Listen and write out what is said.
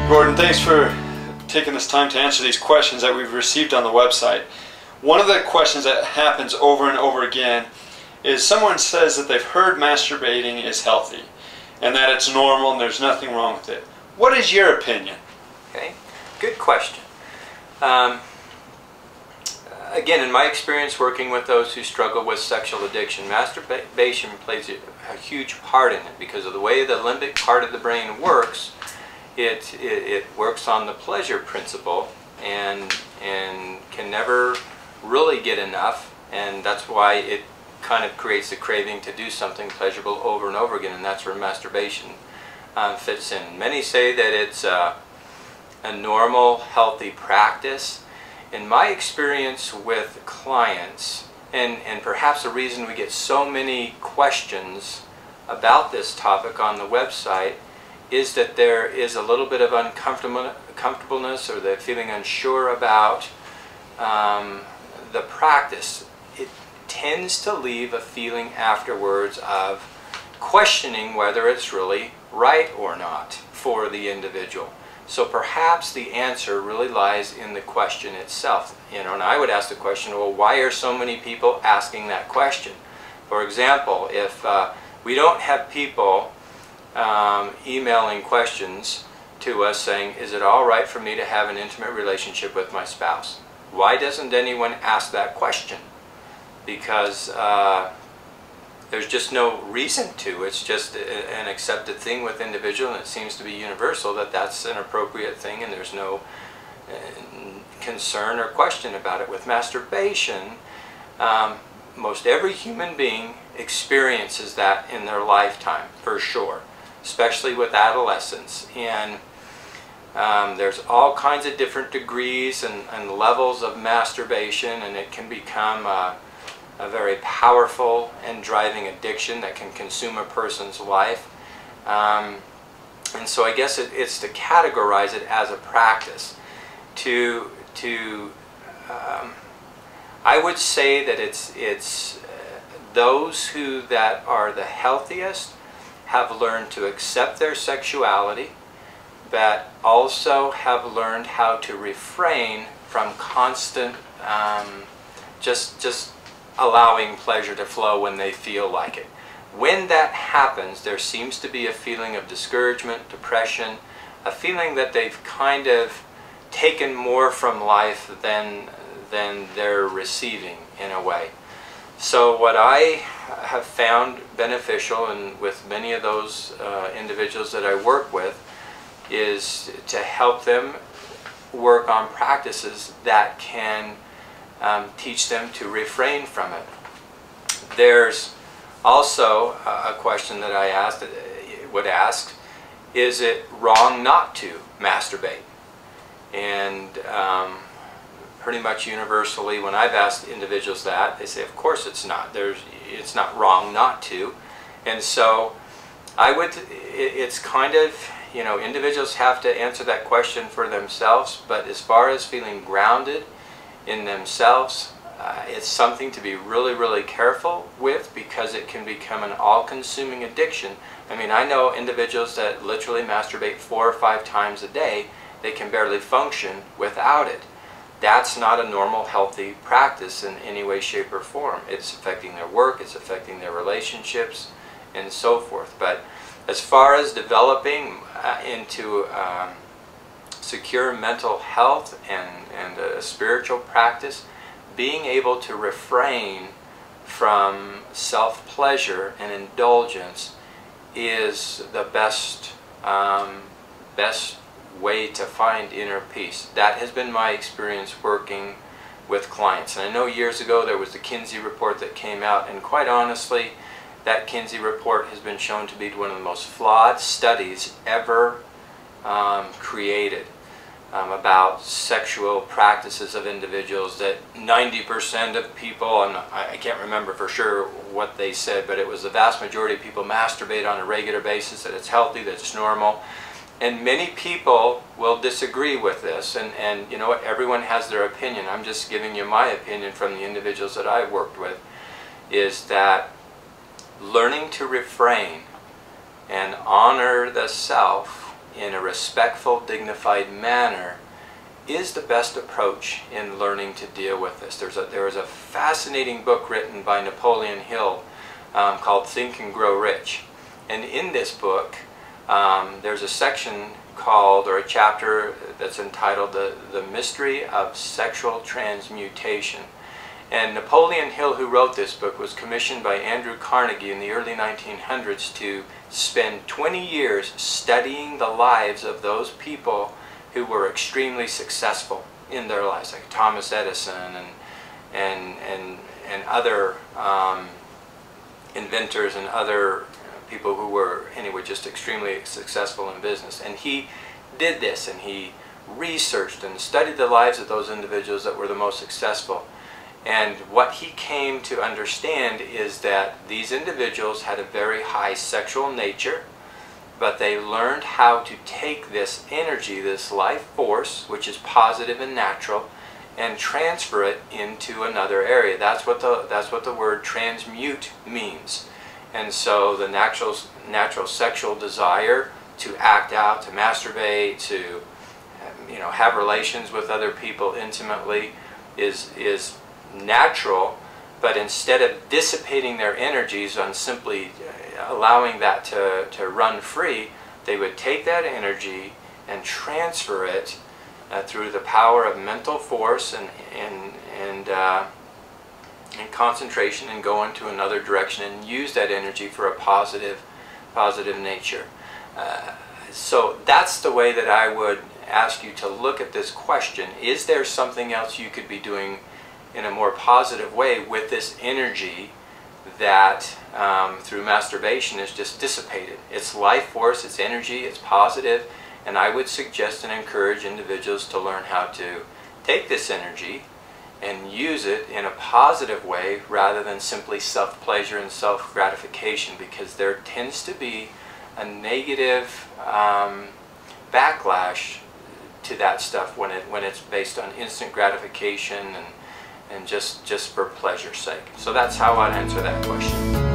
Gordon, thanks for taking this time to answer these questions that we've received on the website. One of the questions that happens over and over again is someone says that they've heard masturbating is healthy and that it's normal and there's nothing wrong with it. What is your opinion? Okay, good question. Again, in my experience working with those who struggle with sexual addiction, masturbation plays a huge part in it because of the way the limbic part of the brain works. It works on the pleasure principle and can never really get enough, and that's why it kind of creates the craving to do something pleasurable over and over again, and that's where masturbation fits in. Many say that it's a normal, healthy practice. In my experience with clients, and perhaps the reason we get so many questions about this topic on the website, is that there is a little bit of uncomfortableness, or they're feeling unsure about the practice. It tends to leave a feeling afterwards of questioning whether it's really right or not for the individual. So perhaps the answer really lies in the question itself. You know, and I would ask the question, well, why are so many people asking that question? For example, if we don't have people emailing questions to us saying, is it all right for me to have an intimate relationship with my spouse? Why doesn't anyone ask that question? Because there's just no reason to. It's just an accepted thing with individuals, and it seems to be universal that that's an appropriate thing, and there's no concern or question about it. With masturbation, most every human being experiences that in their lifetime, for sure, especially with adolescents. And there's all kinds of different degrees and levels of masturbation, and it can become a very powerful and driving addiction that can consume a person's life. And so I guess it's to categorize it as a practice. I would say that it's those that are the healthiest have learned to accept their sexuality, but also have learned how to refrain from constant just allowing pleasure to flow when they feel like it. When that happens, there seems to be a feeling of discouragement, depression, a feeling that they've kind of taken more from life than they're receiving in a way. So what I have found beneficial, and with many of those individuals that I work with, is to help them work on practices that can teach them to refrain from it. There's also a question that I would ask, is it wrong not to masturbate? And pretty much universally, when I've asked individuals that, they say, of course it's not. It's not wrong not to. And so it's kind of, you know, individuals have to answer that question for themselves, but as far as feeling grounded in themselves, it's something to be really, really careful with, because it can become an all-consuming addiction. I mean, I know individuals that literally masturbate 4 or 5 times a day. They can barely function without it. That's not a normal, healthy practice in any way, shape, or form. It's affecting their work, it's affecting their relationships, and so forth. But as far as developing into secure mental health and a spiritual practice, being able to refrain from self-pleasure and indulgence is the best way to find inner peace. That has been my experience working with clients. And I know years ago there was the Kinsey report that came out, and quite honestly, that Kinsey report has been shown to be one of the most flawed studies ever created about sexual practices of individuals. That 90% of people, and I can't remember for sure what they said, but it was the vast majority of people masturbate on a regular basis, that it's healthy, that it's normal. And many people will disagree with this, and you know what, everyone has their opinion. I'm just giving you my opinion from the individuals that I've worked with, is that learning to refrain and honor the self in a respectful, dignified manner is the best approach in learning to deal with this. There was a fascinating book written by Napoleon Hill called Think and Grow Rich. And in this book, there's a section called, or a chapter that's entitled The Mystery of Sexual Transmutation. And Napoleon Hill, who wrote this book, was commissioned by Andrew Carnegie in the early 1900s to spend 20 years studying the lives of those people who were extremely successful in their lives, like Thomas Edison and other inventors and other people who were, anyway, just extremely successful in business. And he did this, and he researched and studied the lives of those individuals that were the most successful. And what he came to understand is that these individuals had a very high sexual nature, but they learned how to take this energy, this life force, which is positive and natural, and transfer it into another area. That's what the word transmute means. And so the natural sexual desire to act out, to masturbate, to have relations with other people intimately is natural, but instead of dissipating their energies on simply allowing that to run free, they would take that energy and transfer it through the power of mental force and concentration, and go into another direction and use that energy for a positive nature. So that's the way that I would ask you to look at this question. Is there something else you could be doing in a more positive way with this energy that through masturbation is just dissipated? It's life force, it's energy, it's positive, and I would suggest and encourage individuals to learn how to take this energy and use it in a positive way rather than simply self-pleasure and self-gratification, because there tends to be a negative backlash to that stuff when it's based on instant gratification and just for pleasure's sake. So that's how I'd answer that question.